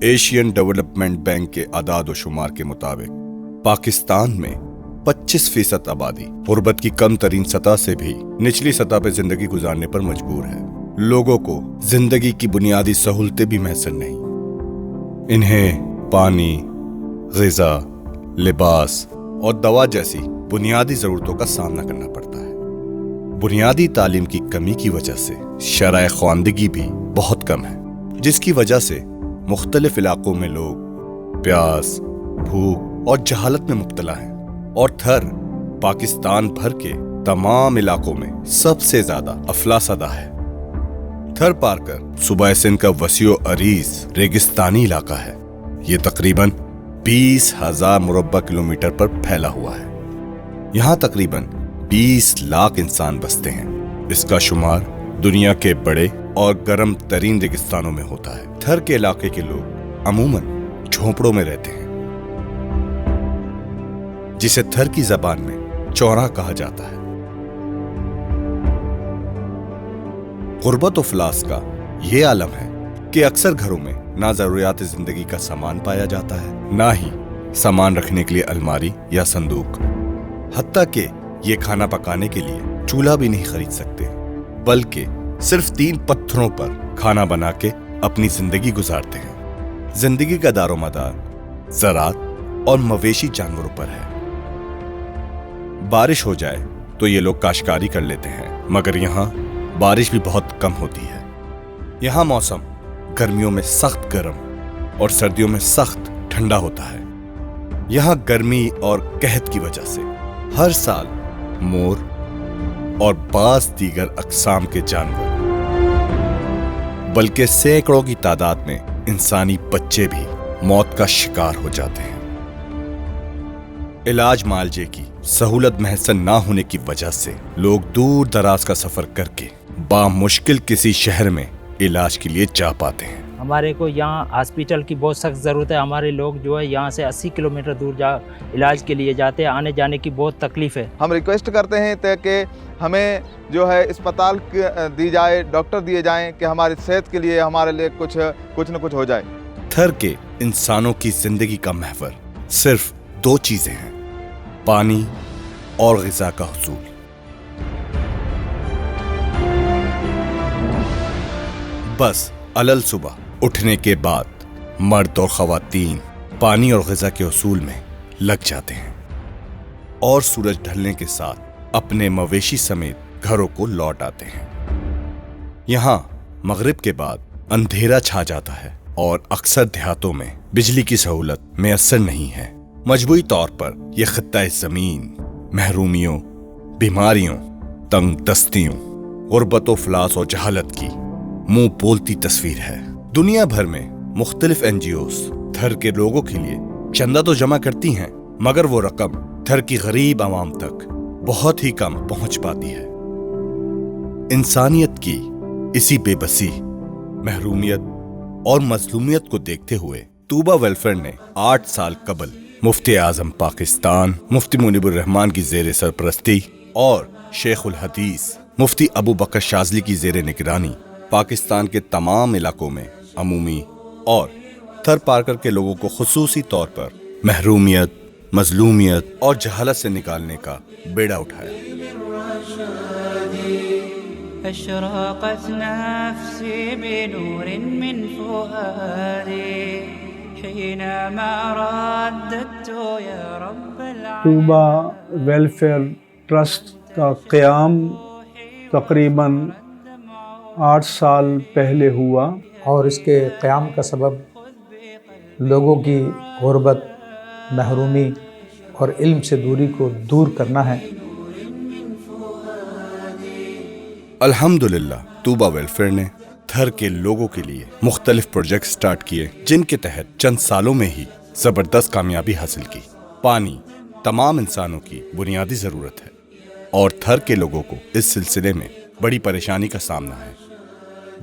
Asian development bank کے اعداد و شمار کے مطابق پاکستان میں 25% آبادی غربت کی کم ترین سطح سے بھی نچلی سطح پہ زندگی گزارنے پر مجبور ہے۔ لوگوں کو زندگی کی بنیادی سہولتیں بھی میسر نہیں۔ انہیں پانی، غذا، لباس اور دوا جیسی بنیادی ضرورتوں کا سامنا کرنا پڑتا ہے۔ بنیادی تعلیم کی کمی کی وجہ سے شرح خواندگی بھی بہت کم ہے، جس کی وجہ سے مختلف علاقوں میں لوگ پیاس، بھوک اور جہالت میں مبتلا ہیں، اور تھر پاکستان بھر کے تمام علاقوں میں سب سے زیادہ افلاس زدہ ہے۔ تھر پارکر صوبہ سندھ کا وسیع و عریض ریگستانی علاقہ ہے۔ یہ تقریباً 20,000 مربع کلومیٹر پر پھیلا ہوا ہے۔ یہاں تقریباً 20 لاکھ انسان بستے ہیں۔ اس کا شمار دنیا کے بڑے اور گرم ترین ریگستانوں میں ہوتا ہے۔ تھر کے علاقے کے لوگ عموماً جھونپڑوں میں رہتے ہیں، جسے تھر کی زبان میں چوراں کہا جاتا ہے۔ غربت و افلاس کا یہ عالم ہے کہ اکثر گھروں میں نہ ضروریات زندگی کا سامان پایا جاتا ہے، نہ ہی سامان رکھنے کے لیے الماری یا صندوق، حتیٰ کہ یہ کھانا پکانے کے لیے چولہا بھی نہیں خرید سکتے، بلکہ صرف 3 پتھروں پر کھانا بنا کے اپنی زندگی گزارتے ہیں۔ زندگی کا دار و مدار زراعت اور مویشی جانوروں پر ہے۔ بارش ہو جائے تو یہ لوگ کاشتکاری کر لیتے ہیں، مگر یہاں بارش بھی بہت کم ہوتی ہے۔ یہاں موسم گرمیوں میں سخت گرم اور سردیوں میں سخت ٹھنڈا ہوتا ہے۔ یہاں گرمی اور قحط کی وجہ سے ہر سال مور اور بعض دیگر اقسام کے جانور بلکہ سینکڑوں کی تعداد میں انسانی بچے بھی موت کا شکار ہو جاتے ہیں۔ علاج معالجے کی سہولت میسر نہ ہونے کی وجہ سے لوگ دور دراز کا سفر کر کے بامشکل کسی شہر میں علاج کے لیے جا پاتے ہیں۔ ہمارے کو یہاں ہاسپٹل کی بہت سخت ضرورت ہے۔ ہمارے لوگ جو ہے یہاں سے 80 کلومیٹر دور علاج کے لیے جاتے ہیں، آنے جانے کی بہت تکلیف ہے۔ ہم ریکویسٹ کرتے ہیں کہ ہمیں جو ہے اسپتال دی جائے، ڈاکٹر دیے جائیں کہ ہماری صحت کے لیے ہمارے لیے کچھ نہ کچھ ہو جائے۔ تھر کے انسانوں کی زندگی کا محور صرف 2 چیزیں ہیں: پانی اور غذا کا حصول۔ بس علل صبح اٹھنے کے بعد مرد اور خواتین پانی اور غذا کے حصول میں لگ جاتے ہیں، اور سورج ڈھلنے کے ساتھ اپنے مویشی سمیت گھروں کو لوٹ آتے ہیں۔ یہاں مغرب کے بعد اندھیرا چھا جاتا ہے، اور اکثر دیہاتوں میں بجلی کی سہولت میسر نہیں ہے۔ مجموعی طور پر یہ خطہ زمین محرومیوں، بیماریوں، تنگ دستیوں، غربت و افلاس اور جہالت کی منہ بولتی تصویر ہے۔ دنیا بھر میں مختلف NGOs تھر کے لوگوں کے لیے چندہ تو جمع کرتی ہیں، مگر وہ رقم تھر کی غریب عوام تک بہت ہی کم پہنچ پاتی ہے۔ انسانیت کی اسی بے بسی، محرومیت اور مظلومیت کو دیکھتے ہوئے طوبہ ویلفیئر نے 8 سال قبل مفتی اعظم پاکستان مفتی منیب الرحمان کی زیر سرپرستی اور شیخ الحدیث مفتی ابو بکر شاذلی کی زیر نگرانی پاکستان کے تمام علاقوں میں عمومی اور تھر پارکر کے لوگوں کو خصوصی طور پر محرومیت، مظلومیت اور جہالت سے نکالنے کا بیڑا اٹھایا۔ اشرقت نفسي بنور من فؤادي حينما رددت يا رب العالمين۔ طوبہ ویلفیئر ٹرسٹ کا قیام تقریباً 8 سال پہلے ہوا، اور اس کے قیام کا سبب لوگوں کی غربت، محرومی اور علم سے دوری کو دور کرنا ہے۔ الحمدللہ طوبہ ویلفیئر نے تھر کے لوگوں کے لیے مختلف پروجیکٹ سٹارٹ کیے، جن کے تحت چند سالوں میں ہی زبردست کامیابی حاصل کی۔ پانی تمام انسانوں کی بنیادی ضرورت ہے، اور تھر کے لوگوں کو اس سلسلے میں بڑی پریشانی کا سامنا ہے۔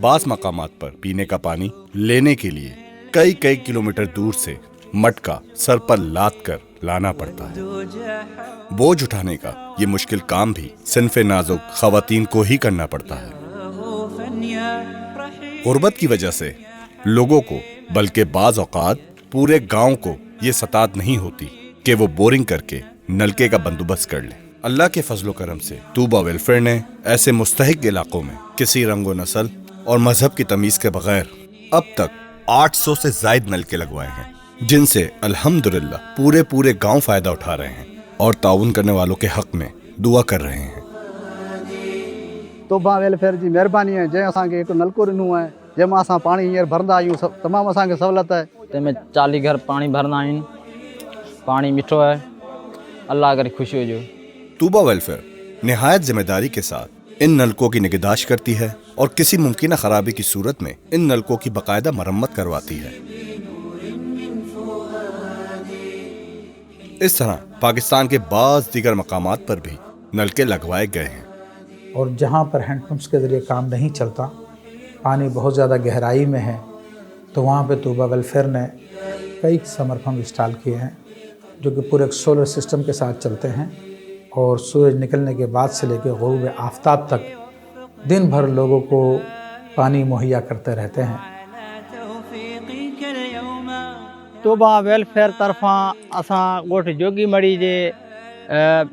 بعض مقامات پر پینے کا پانی لینے کے لیے کئی کلومیٹر دور سے مٹکا سر پر لاد کر لانا پڑتا ہے۔ بوجھ اٹھانے کا یہ مشکل کام بھی صنف نازک خواتین کو ہی کرنا پڑتا ہے۔ غربت کی وجہ سے لوگوں کو बल्कि बाज औकात पूरे गांव को ये सतात नहीं होती कि वो बोरिंग करके नलके का बंदोबस्त कर ले। अल्लाह के फजलो करम से तूबा वेलफेयर ने ऐसे मुस्तहिक इलाकों में किसी रंगो नस्ल और मजहब की तमीज के बगैर अब तक 800 से ज्यादा नलके लगवाए हैं, जिनसे अल्हम्दुलिल्लाह पूरे गांव फायदा उठा रहे हैं और ताउन करने वालों के हक में दुआ कर रहे हैं। तोबा वेलफेयर जी महिरबानी है जैं असांखे हिकु नलको ॾिनो आहे जंहिंमां असां पाणी हींअर भरंदा आहियूं, तमामु असांखे सहूलियत आहे। तंहिंमें 40 घर पाणी भरंदा आहिनि, पाणी मिठो आहे, अल्लाह करे ख़ुशी हुजे। तूबा वेलफेयर निहायत जिम्मेदारी के साथ इन नलकों की निगहदाश्त करती है और किसी मुमकिन खराबी की सूरत में इन नलकों की बाकायदा मरम्मत करवाती है। इस तरह पाकिस्तान के बाज़ दीगर मकामात पर भी नलके लगवाए गए हैं। और जहाँ पर हैंडपम्प्स के ज़रिए काम नहीं चलता, पानी बहुत ज़्यादा गहराई में है, तो वहाँ पे तूबा वेलफेयर ने कई समर पम्प इंस्टॉल किए हैं जो कि पूरे सोलर सिस्टम के साथ चलते हैं और सूरज निकलने के बाद से लेकर ग़ुरूब आफ़ताब तक दिन भर लोगों को पानी मुहैया करते रहते हैं। तूबा वेलफेयर तरफ़ां असां ॻोठ जोगी मड़ी जे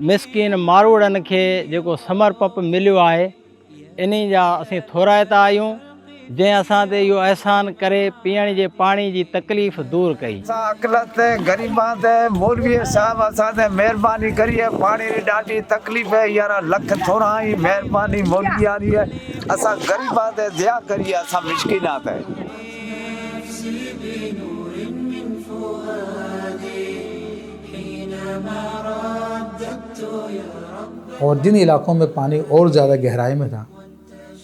मिसकिन मारूड़नि खे जेको समर पंप मिलियो आहे, इन जा असीं थोराइता आहियूं, जंहिं असां ते इहो अहसान करे पीअण जे पाणी जी तकलीफ़ दूर कई। अकलत ग़रीबां ते मौलवी साहब असां ते महिरबानी करी आहे, पाणी जी ॾाढी तकलीफ़ आहे यार, लख थोरा ई महिरबानी मौलवी वारी आहे, असां ग़रीबां ते दया करी आहे, असां मिसकिनात आहे। और जिन इलाकों में पानी और ज़्यादा गहराई में था,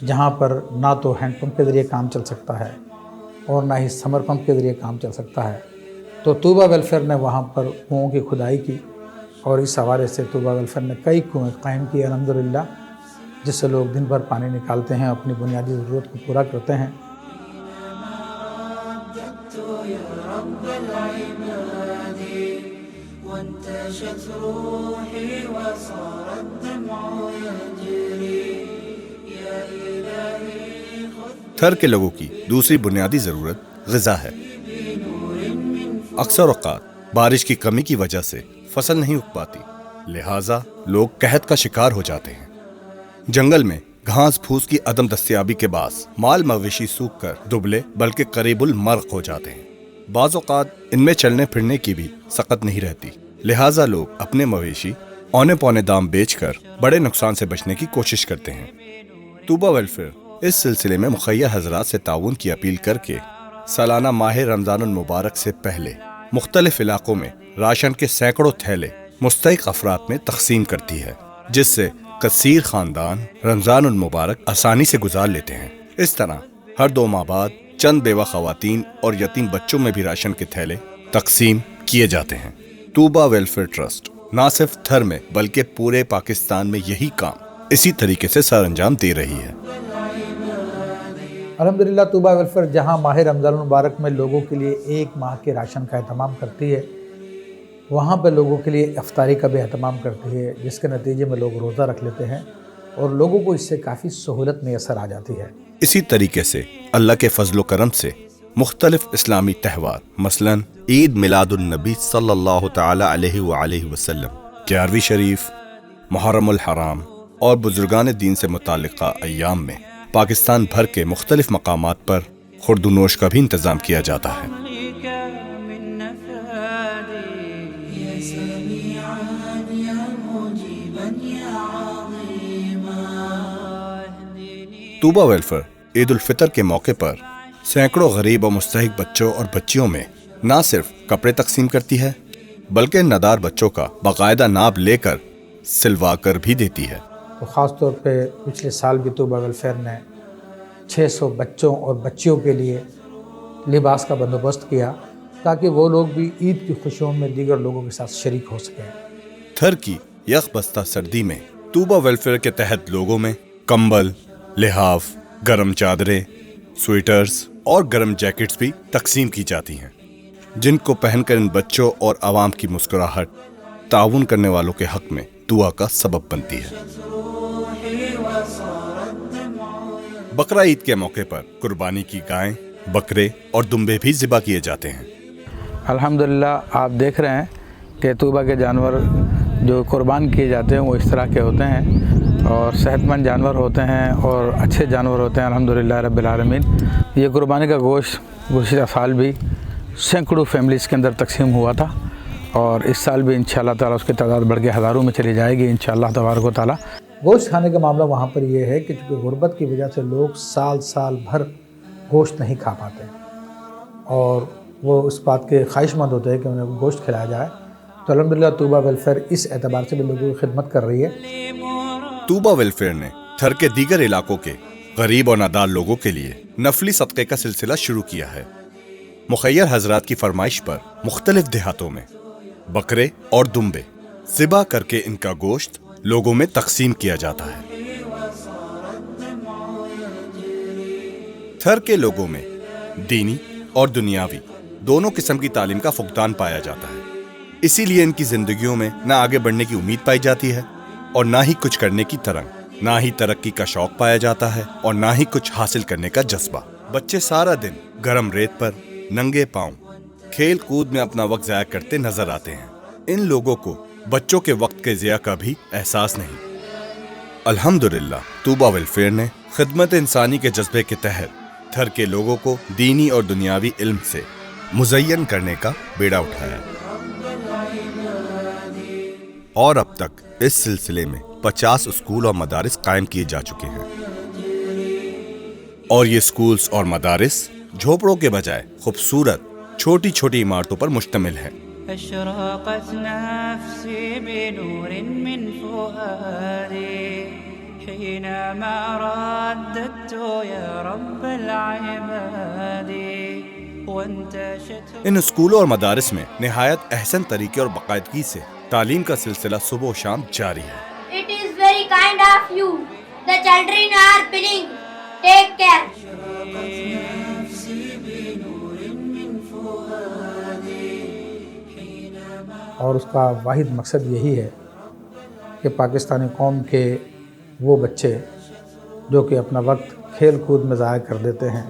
जहाँ पर ना तो हैंडपम्प के ज़रिए काम चल सकता है और ना ही समर पंप के ज़रिए काम चल सकता है, तो तूबा वेलफेयर ने वहाँ पर कुओं की खुदाई की और इस हवाले से तूबा वेलफेयर ने कई कुएँ कायम किए अल्हम्दुलिल्लाह, जिससे लोग दिन भर पानी निकालते हैं, अपनी बुनियादी ज़रूरत को पूरा करते हैं। थर के लोगों की दूसरी बुनियादी जरूरत ग़िज़ा है। अक्सर औक़ात बारिश की कमी की वजह से फसल नहीं उग पाती, लिहाजा लोग कहत का शिकार हो जाते हैं। जंगल में घास फूस की अदम दस्तयाबी के बास माल मवेशी सूख कर दुबले बल्कि करीबुल मर्क हो जाते हैं। बाज़ औक़ात इनमें चलने फिरने की भी सकत नहीं रहती, लिहाजा लोग अपने मवेशी औने पौने दाम बेचकर बड़े नुकसान से बचने की कोशिश करते हैं। तूबा वेलफेयर इस सिलसिले में मुखय्यर हजरात से ताउन की अपील करके सालाना माह रमज़ानुल मुबारक से पहले मुख्तलिफ इलाकों में राशन के सैकड़ों थैले मुस्तहिक अफराद में तकसीम करती है, जिससे कसीर ख़ानदान रमज़ानुल मुबारक आसानी से गुजार लेते हैं। इस तरह हर 2 माह बाद चंद बेवा ख़वातीन और यतीम बच्चों में भी राशन के थैले तकसीम किए जाते हैं। तूबा वेलफेयर ट्रस्ट न सिर्फ थर में बल्कि पूरे पाकिस्तान में यही काम इसी तरीके से सर अंजाम दे रही है। अल्हम्दुलिल्लाह तूबा वेलफेयर जहाँ माह रमज़ान मुबारक में लोगों के लिए 1 माह के राशन का एहतमाम करती है, वहाँ पर लोगों के लिए इफ्तारी का भी एहतमाम करती है, जिसके नतीजे में लोग रोज़ा रख लेते हैं और लोगों को इससे काफ़ी सहूलत मैसर आ जाती है। इसी तरीके से अल्लाह के फजलो करम से मुख्तलिफ इस्लामी त्यौहार मसलन ईद मिलादुन नबी सल्लल्लाहु तआला अलैहि वसल्लम, 11वीं शरीफ, मुहर्रमुल हराम और बुजुर्गान दीन से मुताल्लिक़ा अय्याम में पाकिस्तान भर के मुख्तलिफ मकामात पर खुर्दुनोश का भी इंतज़ाम किया जाता है। तूबा वेलफेयर ईद उल फितर के मौके पर सैकड़ों गरीब और मुस्तहिक बच्चों और बच्चियों में न सिर्फ कपड़े तकसीम करती है बल्कि नदार बच्चों का बाकायदा नाप लेकर सिलवा कर भी देती है। तो ख़ास तौर पे पिछले साल भी तूबा वेलफेयर ने 600 बच्चों और बच्चियों के लिए लिबास का बंदोबस्त किया ताकि वो लोग भी ईद की खुशियों में दीगर लोगों के साथ शरीक हो सकें। थर की यख बस्ता सर्दी में तूबा वेलफेयर के तहत लोगों में कंबल, लिहाफ, गर्म चादरें, स्वेटर्स और गर्म जैकेट्स भी तकसीम की जाती हैं, जिनको पहनकर इन बच्चों और आवाम की मुस्कुराहट ताउन करने वालों के हक में दुआ का सबब बनती है। बकरा ईद के मौके पर कुर्बानी की गायें बकरे और दुम्बे भी ज़िबा किए जाते हैं। अल्हम्दुलिल्लाह, आप देख रहे हैं कि तूबा के जानवर जो कुर्बान किए जाते हैं वो इस तरह के होते हैं और सेहतमंद जानवर होते हैं और अच्छे जानवर होते हैं अल्हम्दुलिल्लाह रब्बिल आलमीन। ये कुर्बानी का गोश्त गुज़िश्ता साल भी सैकड़ों फैमिलीज़ के अंदर तकसीम हुआ था और इस साल भी इंशाअल्लाह ताला उसकी तादाद बढ़ के हज़ारों में चली जाएगी इंशाअल्लाह तबारक व तआला। गोश्त खाने का मामला वहाँ पर ये है कि चूँकि गुर्बत की वजह से लोग साल भर गोश्त नहीं खा पाते और वो उस बात के ख्वाहिशमंद होते हैं कि उन्हें गोश्त खिलाया जाए, तो अल्हम्दुलिल्लाह तूबा वेलफेयर इस एतबार से भी लोगों की खिदमत कर रही है। तूबा वेलफेयर ने थर के दीगर इलाकों के गरीब और नादार लोगों के लिए नफली सदक़े का सिलसिला शुरू किया है। मुखय्यर हजरात की फरमाइश पर मुख्तलिफ देहातों में बकरे और दुम्बे ज़िबा करके इनका गोश्त लोगों में तकसीम किया जाता है। थर के लोगों में दीनी और दुनियावी दोनों किस्म की तालीम का फुकदान पाया जाता है, इसीलिए इनकी जिंदगियों में ना आगे बढ़ने की उम्मीद पाई जाती है और ना ही कुछ करने की तरंग, ना ही तरक्की का शौक पाया जाता है और ना ही कुछ हासिल करने का जज्बा। बच्चे सारा दिन गर्म रेत पर नंगे पांव खेल कूद में अपना वक्त ज़ाया करते नजर आते हैं। इन लोगों को बच्चों के वक्त के ज़िया का भी एहसास नहीं। अल्हम्दुलिल्लाह, तूबा वेलफेयर ने खिदमत इंसानी के जज्बे के तहत थर के लोगों को दीनी और दुनियावी इल्म से मुज़य्यन करने का बेड़ा उठाया और अब तक इस सिलसिले में 50 स्कूल और मदारिस कायम किए जा चुके हैं और ये स्कूल्स और मदारिस झोपड़ों के बजाय खूबसूरत छोटी छोटी इमारतों पर मुश्तमिल है। أشرقت نفسي بنور من فؤادي حينما رددت يا رب العباد وانتشت। इन स्कूलों और मदारिस में निहायत अहसन तरीके और बाकायदगी से तालीम का सिलसिला सुबह और शाम जारी है। It is very kind of you. The children are playing. Take care. और उसका वाहिद मकसद यही है कि पाकिस्तानी कौम के वो बच्चे जो कि अपना वक्त खेल कूद में ज़ाया कर देते हैं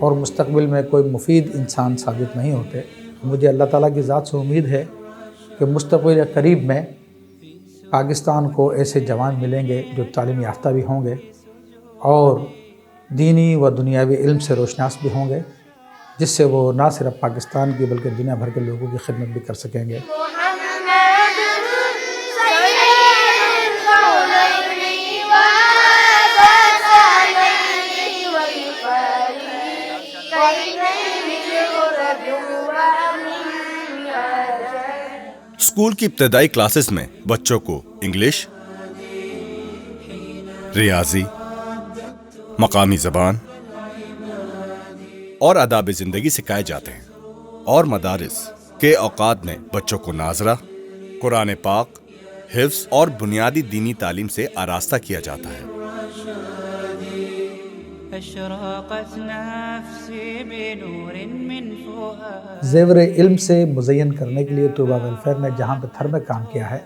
और मुस्तक़बिल में कोई मुफीद इंसान साबित नहीं होते, मुझे अल्लाह ताला की ज़ात से उम्मीद है कि मुस्तक़बिल करीब में पाकिस्तान को ऐसे जवान मिलेंगे जो तालीम याफ्ता भी होंगे और दीनी व दुनियावी इल्म से रोशनास भी होंगे, जिससे वो ना सिर्फ पाकिस्तान की बल्कि दुनिया भर के लोगों की खिदमत भी कर सकेंगे। स्कूल की इब्तदाई क्लासेस में बच्चों को इंग्लिश, रियाजी, मकामी ज़बान और आदाब ज़िंदगी सिखाए जाते हैं और मदारिस के औकात में बच्चों को नाजरा, कुरान पाक, हिफ्ज़ और बुनियादी दीनी तालीम से आरास्ता किया जाता है। ज़ेवर इल्म से मुज़य्यन करने के लिए तूबा वेलफेयर ने जहाँ पे थर में काम किया है,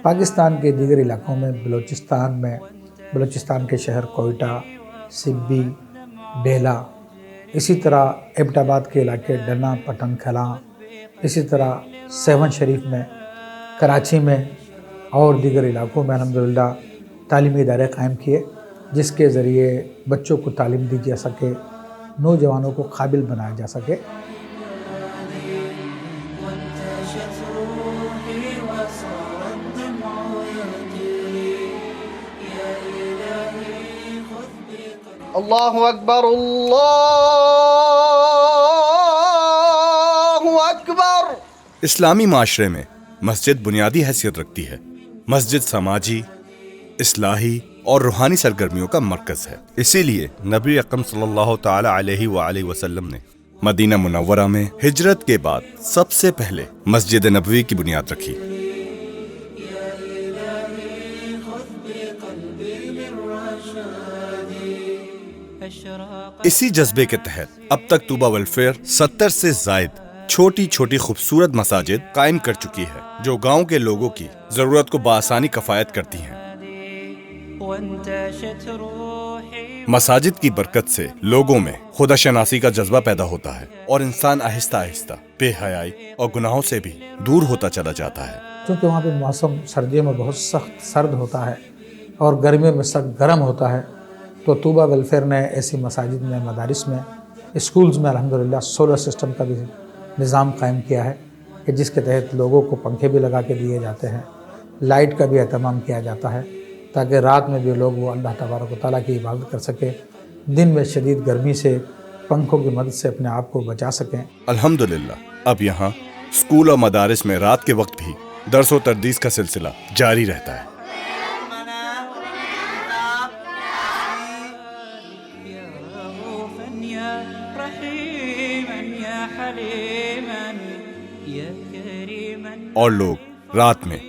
पाकिस्तान के दीगर इलाकों में बलूचिस्तान के शहर कोयटा, सिब्बी, डेला, इसी तरह एबटाबाद के इलाके डना, पटन खलां, इसी तरह सेवन शरीफ में, कराची में और दीगर इलाकों में अल्हम्दुलिल्लाह तालीमी इदारे कायम किए, जिसके ज़रिए बच्चों को तालीम दी जा सके, नौजवानों को काबिल बनाया जा सके। अल्लाहु अकबर, अल्लाहु अकबर। इस्लामी माशरे में मस्जिद बुनियादी हैसियत रखती है। मस्जिद समाजी, इस्लाही और रूहानी सरगर्मियों का मरकज़ है। इसीलिए नबी अकरम सल्लल्लाहु ताला अलैहि वसल्लम ने मदीना मुनव्वरा में हिजरत के बाद सबसे पहले मस्जिद नबवी की बुनियाद रखी। इसी जज्बे के तहत अब तक तूबा वेलफेयर 70 से ज़ायद छोटी छोटी खूबसूरत मसाजिद कायम कर चुकी है, जो गांव के लोगों की जरूरत को बआसानी कफायत करती हैं। मसाजिद की बरकत से लोगों में खुदा शनासी का जज्बा पैदा होता है और इंसान आहिस्ता आहिस्ता बेहयाई और गुनाहों से भी दूर होता चला जाता है। क्योंकि वहाँ पे मौसम सर्दियों में बहुत सख्त सर्द होता है और गर्मियों में सख्त गर्म होता है, तो तूबा वेलफेयर ने ऐसी मसाजिद में, मदारिस में, स्कूल्स में अल्हम्दुलिल्लाह सोलर सिस्टम का भी निज़ाम कायम किया है कि जिसके तहत लोगों को पंखे भी लगा के दिए जाते हैं, लाइट का भी एहतमाम किया जाता है ताकि रात में भी लोग वो अल्लाह तबारक व तआला की इबादत कर सकें, दिन में शदीद गर्मी से पंखों की मदद से अपने आप को बचा सकें। अल्हम्दुलिल्लाह अब यहाँ स्कूल और मदारिस में रात के वक्त भी दर्स व तदरीस का सिलसिला जारी रहता है। और लोग रात में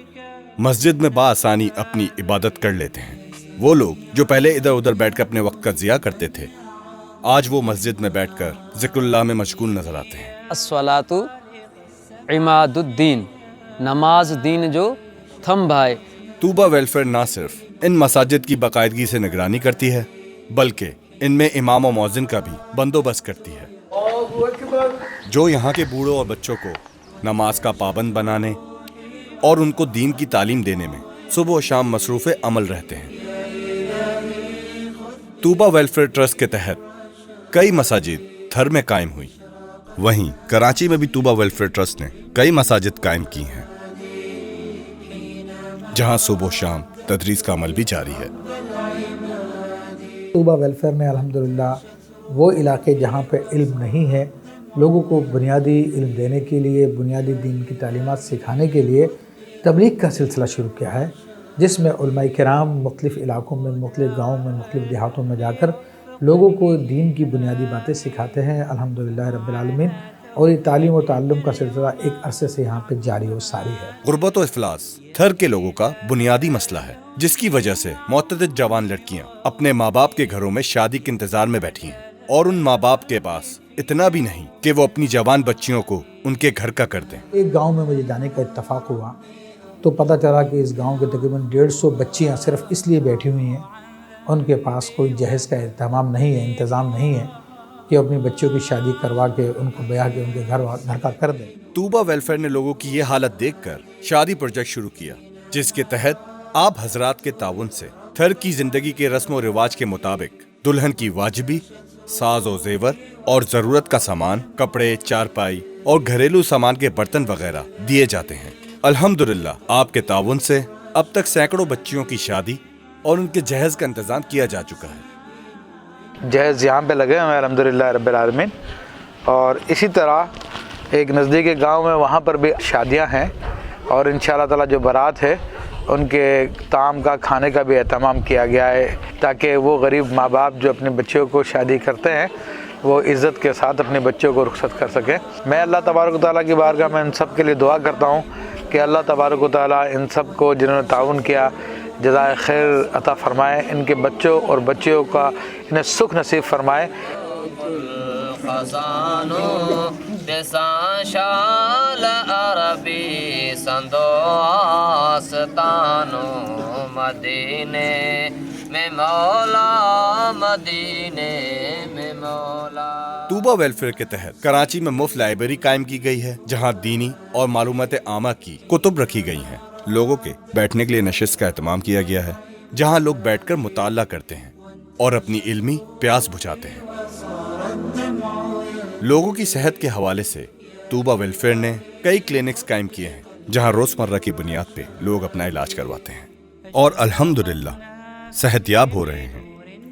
मस्जिद में बाआसानी अपनी इबादत कर लेते हैं। वो लोग जो पहले इधर उधर बैठकर अपने वक्त का ज़िया करते थे, आज वो मस्जिद में बैठकर ज़िक्रुल्लाह में मशगूल नजर आते हैं। अस्सलातु इमादुद्दीन, नमाज दीन जो थंब है। तूबा वेलफेयर ना सिर्फ इन मसाजिद की बाकायदगी से निगरानी करती है, बल्कि इनमें इमाम और मौज़िन का भी बंदोबस्त करती है, जो यहाँ के बूढ़ों और बच्चों को नमाज का पाबंद बनाने और उनको दीन की तालीम देने में सुबह और शाम मसरूफ़े अमल रहते हैं। तूबा वेलफेयर ट्रस्ट के तहत कई मसाजिद थर में कायम हुई। वहीं कराची में भी तूबा वेलफेयर ट्रस्ट ने कई मसाजिद कायम की हैं, जहां सुबह शाम तदरीस का अमल भी जारी है। तूबा वेलफेयर ने अल्हम्दुलिल्लाह वो इलाके जहाँ पे इल्म नहीं है, लोगों को बुनियादी इल्म देने के लिए, बुनियादी दीन की तालीमात सिखाने के लिए तबलीग का सिलसिला शुरू किया है, जिसमें उलमाए किराम मुख्तलिफ़ इलाकों में, मुख्तलिफ़ गाँव में, मुख्तलिफ़ देहातों में जाकर लोगों को दीन की बुनियादी बातें सिखाते हैं अल्हम्दुलिल्लाह रब्बिल आलमीन। और ये तालीम और ताल्लुम का सिलसिला एक अरसे से यहाँ पे जारी और सारी है। गुर्बत और इफलास थर के लोगों का बुनियादी मसला है, जिसकी वजह से मुतअद्दिद जवान लड़कियाँ अपने माँ बाप के घरों में शादी के इंतजार में बैठी हैं, और उन माँ बाप के पास इतना भी नहीं कि वो अपनी जवान बच्चियों को उनके घर का कर दें। एक गाँव में मुझे जाने का इत्तफाक हुआ तो पता चला कि इस गांव के तकरीबन 150 बच्चियां सिर्फ इसलिए बैठी हुई हैं, उनके पास कोई जहेज़ का इंतज़ाम नहीं है, इंतज़ाम नहीं है कि अपनी बच्चियों की शादी करवा के उनको ब्याह के उनके घर का कर दें। तूबा वेलफेयर ने लोगों की ये हालत देखकर शादी प्रोजेक्ट शुरू किया, जिसके तहत आप हजरात के ताउन से थर की जिंदगी के रस्म और रिवाज के मुताबिक दुल्हन की वाजिबी साज और जेवर और जरूरत का सामान, कपड़े, चारपाई और घरेलू सामान के बर्तन वगैरह दिए जाते हैं। अल्हम्दुलिल्लाह आपके ताउन से अब तक सैकड़ों बच्चियों की शादी और उनके जहेज का इंतजाम किया जा चुका है। जहेज यहाँ पे लगे हुए हैं अल्हम्दुलिल्लाह रब्बिल आलमीन। और इसी तरह एक नज़दीकी गांव में वहाँ पर भी शादियाँ हैं, और इंशाअल्लाह ताला जो बारात है उनके ताम का, खाने का भी एहतमाम किया गया है, ताकि वो गरीब माँ बाप जो अपने बच्चों को शादी करते हैं वो इज़्ज़त के साथ अपने बच्चों को रुखसत कर सकें। मैं अल्लाह तबारक व तआला की बारगाह में इन सब के लिए दुआ करता हूँ कि अल्लाह तबारक व तआला इन सब को जिन्होंने ताउन किया जज़ाए खैर अता फरमाए, इनके बच्चों और बच्चियों का इन्हें सुख नसीब फरमाए। तूबा वेलफेयर के तहत कराची में मुफ्त लाइब्रेरी कायम की गई है, जहां दीनी और मालूमात आमा की कुतुब रखी गई हैं। लोगों के बैठने के लिए नशिस्त का एहतमाम किया गया है, जहां लोग बैठकर मुताला करते हैं और अपनी इल्मी प्यास बुझाते हैं। लोगों की सेहत के हवाले से तूबा वेलफेयर ने कई क्लिनिक्स कायम किए हैं, जहां रोजमर्रा की बुनियाद पे लोग अपना इलाज करवाते हैं और अल्हम्दुलिल्लाह सेहतयाब हो रहे हैं।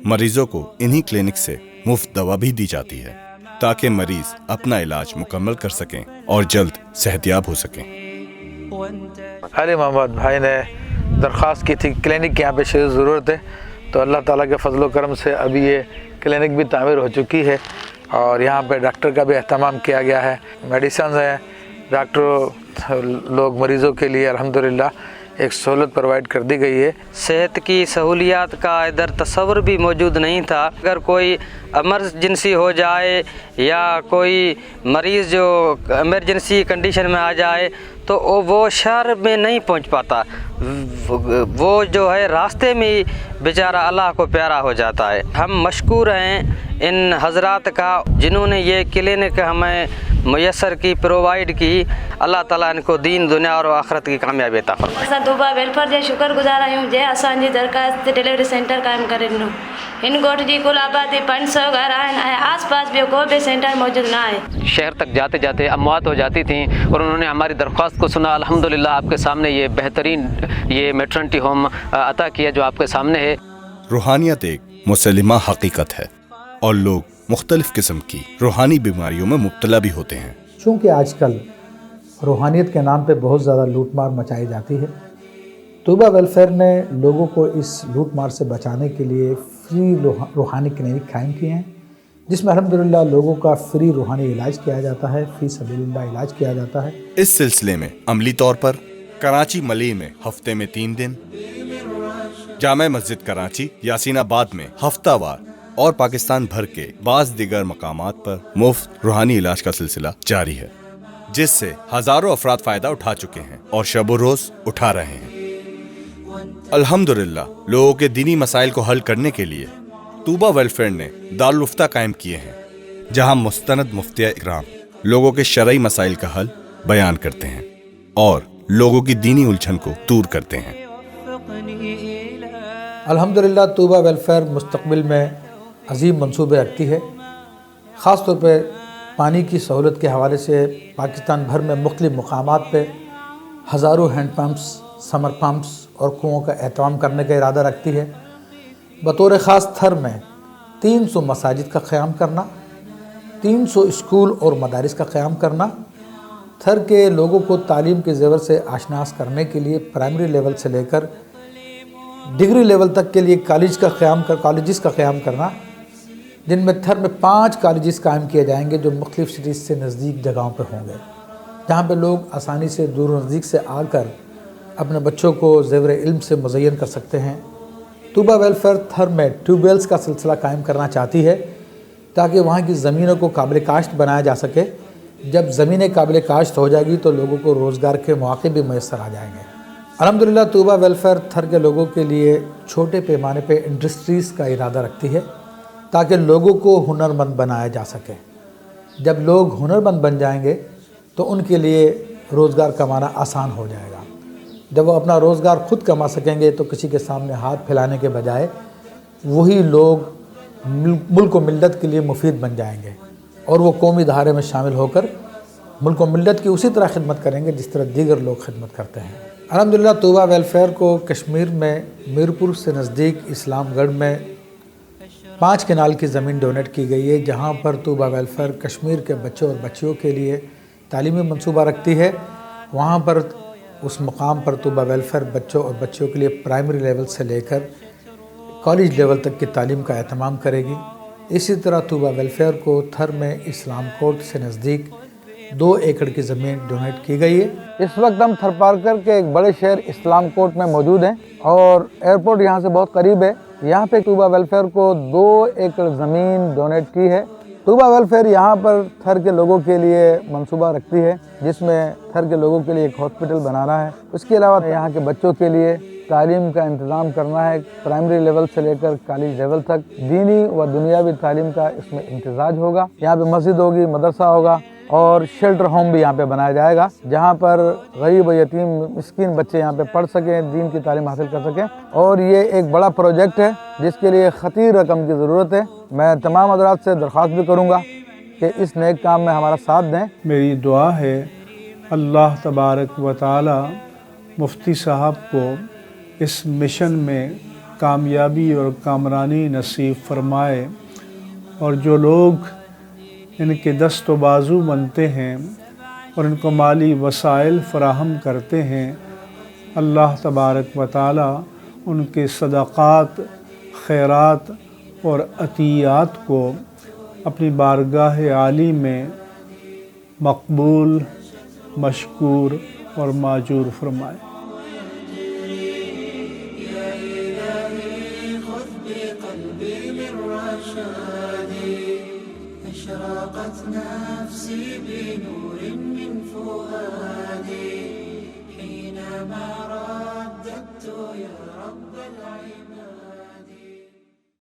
मरीजों को इन्हीं क्लिनिक से मुफ्त दवा भी दी जाती है, ताकि मरीज अपना इलाज मुकम्मल कर सकें और जल्द सेहतयाब हो सकें। अली मोहम्मद भाई ने दरख्वास्त की थी क्लिनिक की यहाँ पे शदीद ज़रूरत है, तो अल्लाह ताला के फजल व करम से अभी ये क्लिनिक भी तामीर हो चुकी है और यहाँ पे डॉक्टर का भी एहतमाम किया गया है, मेडिसिन है, डॉक्टर लोग मरीज़ों के लिए अल्हम्दुलिल्लाह एक सहूलत प्रोवाइड कर दी गई है। सेहत की सहूलियात का इधर तस्वर भी मौजूद नहीं था। अगर कोई इमरजेंसी हो जाए या कोई मरीज़ जो इमरजेंसी कंडीशन में आ जाए تو وہ شہر میں نہیں پہنچ پاتا، وہ جو ہے راستے میں ہی بیچارہ اللہ کو پیارا ہو جاتا ہے۔ ہم مشکور ہیں ان حضرات کا جنہوں نے یہ کلینک ہمیں میسر کی، پرووائڈ کی۔ اللہ تعالیٰ ان کو دین دنیا اور آخرت کی کامیابی عطا فرمائے۔ असां तूबा वेलफेयर जे शुक्रगुज़ार आहियूं जे असांजी दरख़्वास्त डिलीवरी सेंटर क़ाइमु करे ॾिनो। हिन ॻोठ जी कुल आबादी 500 घर आहिनि ऐं आस पास ॿियो को बि सेंटर मौजूदु न आहे। शहर तक जाते जाते अमवात हो जाती थीं और उन्होंने हमारी दरख्वास्त को सुना। अल्हम्दुलिल्लाह आपके सामने ये बेहतरीन ये मैटरनिटी होम अता किया जो आपके सामने है। रूहानियत एक मुसलिमा हकीकत है और लोग मुख्तलिफ किस्म की रूहानी बीमारियों में मुब्तला भी होते हैं। चूँकि आजकल रूहानियत के नाम पे बहुत ज़्यादा लूटमार मचाई जाती है, तूबा वेलफेयर ने लोगों को इस लूटमार से बचाने के लिए फ्री रूहानी क्लिनिक कायम किए हैं, जिसमें अल्हम्दुलिल्लाह लोगों का फ्री रूहानी इलाज किया जाता है, फी सबीलिल्लाह इलाज किया जाता है। इस सिलसिले में अमली तौर पर कराची मली में हफ्ते में 3 दिन, जामा मस्जिद कराची, यासीनाबाद में हफ्तावार और पाकिस्तान भर के बाज़ दिगर मकामात पर मुफ्त रूहानी इलाज का सिलसिला जारी है, जिससे हज़ारों अफराद फ़ायदा उठा चुके हैं और शब रोज़ उठा रहे हैं। अल्हम्दुलिल्लाह लोगों के दीनी मसाइल को हल करने के लिए तूबा वेलफेयर ने दारुल मुफ्ता कायम किए हैं, जहां मुस्तनद मुफ्तिया इकराम लोगों के शरई मसाइल का हल बयान करते हैं और लोगों की दीनी उलझन को दूर करते हैं। अल्हम्दुलिल्लाह तूबा वेलफेयर मुस्तकबिल में अजीम मंसूबे रखती है। ख़ास तौर पे पानी की सहूलत के हवाले से पाकिस्तान भर में मुख्तलिफ मकामात पे हज़ारों हैंड पम्प्स, समर पम्प्स और कुओं का एहतमाम करने का इरादा रखती है। बतौर ख़ास थर में 300 मसाजिद का क़याम करना, 300 स्कूल और मदारिस का क़याम करना, थर के लोगों को तालीम के ज़ेवर से आशनास करने के लिए प्राइमरी लेवल से लेकर डिग्री लेवल तक के लिए कॉलेजेस का क़याम करना, जिनमें थर में 5 कॉलेजेस कायम किए जाएंगे जो मुख्तलिफ सिटीज़ से नज़दीक जगहों पर होंगे, जहाँ पे लोग आसानी से दूर नज़दीक से आकर अपने बच्चों को ज़ेवर इल्म से मुज़य्यन कर सकते हैं। तूबा वेलफेयर थर में ट्यूबवेल्स का सिलसिला कायम करना चाहती है ताकि वहाँ की ज़मीनों को काबिल काश्त बनाया जा सके। जब ज़मीनें काबिल काश्त हो जाएगी तो लोगों को रोज़गार के मौके भी मैसर आ जाएंगे। अल्हम्दुलिल्लाह तूबा वेलफेयर थर के लोगों के लिए छोटे पैमाने पे इंडस्ट्रीज़ का इरादा रखती है ताकि लोगों को हुनरमंद बनाया जा सके। जब लोग हुनरमंद बन जाएंगे तो उनके लिए रोज़गार कमाना आसान हो जाएगा। जब वो अपना रोज़गार खुद कमा सकेंगे तो किसी के सामने हाथ फैलाने के बजाय वही लोग मुल्क व मिल्लत के लिए मुफीद बन जाएंगे और वो कौमी धारे में शामिल होकर मुल्क व मिल्लत की उसी तरह खिदमत करेंगे जिस तरह दीगर लोग खिदमत करते हैं। अल्हम्दुलिल्लाह तूबा वेलफेयर को कश्मीर में मीरपुर से नज़दीक इस्लामगढ़ में 5 कनाल की ज़मीन डोनेट की गई है, जहाँ पर तूबा वेलफेयर कश्मीर के बच्चों और बच्चियों के लिए तालीमी मंसूबा रखती है। वहाँ पर उस मकाम पर तूबा वेलफेयर बच्चों और बच्चियों के लिए प्राइमरी लेवल से लेकर कॉलेज लेवल तक की तालीम का एहतमाम करेगी। इसी तरह तूबा वेलफेयर को थर में इस्लाम कोर्ट से नज़दीक 2 एकड़ की ज़मीन डोनेट की गई है। इस वक्त हम थरपारकर के एक बड़े शहर इस्लाम कोर्ट में मौजूद हैं और एयरपोर्ट यहाँ से बहुत करीब है। यहाँ पे तूबा वेलफेयर को 2 एकड़ ज़मीन डोनेट की है। तूबा वेलफेयर यहाँ पर थर के लोगों के लिए मंसूबा रखती है, जिसमें थर के लोगों के लिए एक हॉस्पिटल बनाना है। उसके अलावा यहाँ के बच्चों के लिए तालीम का इंतज़ाम करना है, प्राइमरी लेवल से लेकर कॉलेज लेवल तक दीनी व दुनियावी तालीम का इसमें इंतज़ाज होगा। यहाँ पे मस्जिद होगी, मदरसा होगा और शेल्टर होम भी यहाँ पे बनाया जाएगा, जहाँ पर गरीब यतीम मिस्कीन बच्चे यहाँ पे पढ़ सकें, दीन की तालीम हासिल कर सकें। और ये एक बड़ा प्रोजेक्ट है जिसके लिए खतीर रकम की ज़रूरत है। मैं तमाम हज़रात से दरख्वास्त भी करूँगा कि इस नेक काम में हमारा साथ दें। मेरी दुआ है अल्लाह तबारक व तआला मुफ्ती साहब को इस मिशन में कामयाबी और कामरानी नसीब फरमाए और जो लोग इनके दस्त बाजू बनते हैं और इनको माली वसाइल फ़राहम करते हैं, अल्लाह तबारक व तआला उनके सदक़ात, खैरात और अतियात को अपनी बारगाह आली में मकबूल, मशकूर और माजूर फरमाए। أشرقت نفسي بنور من فؤادي حينما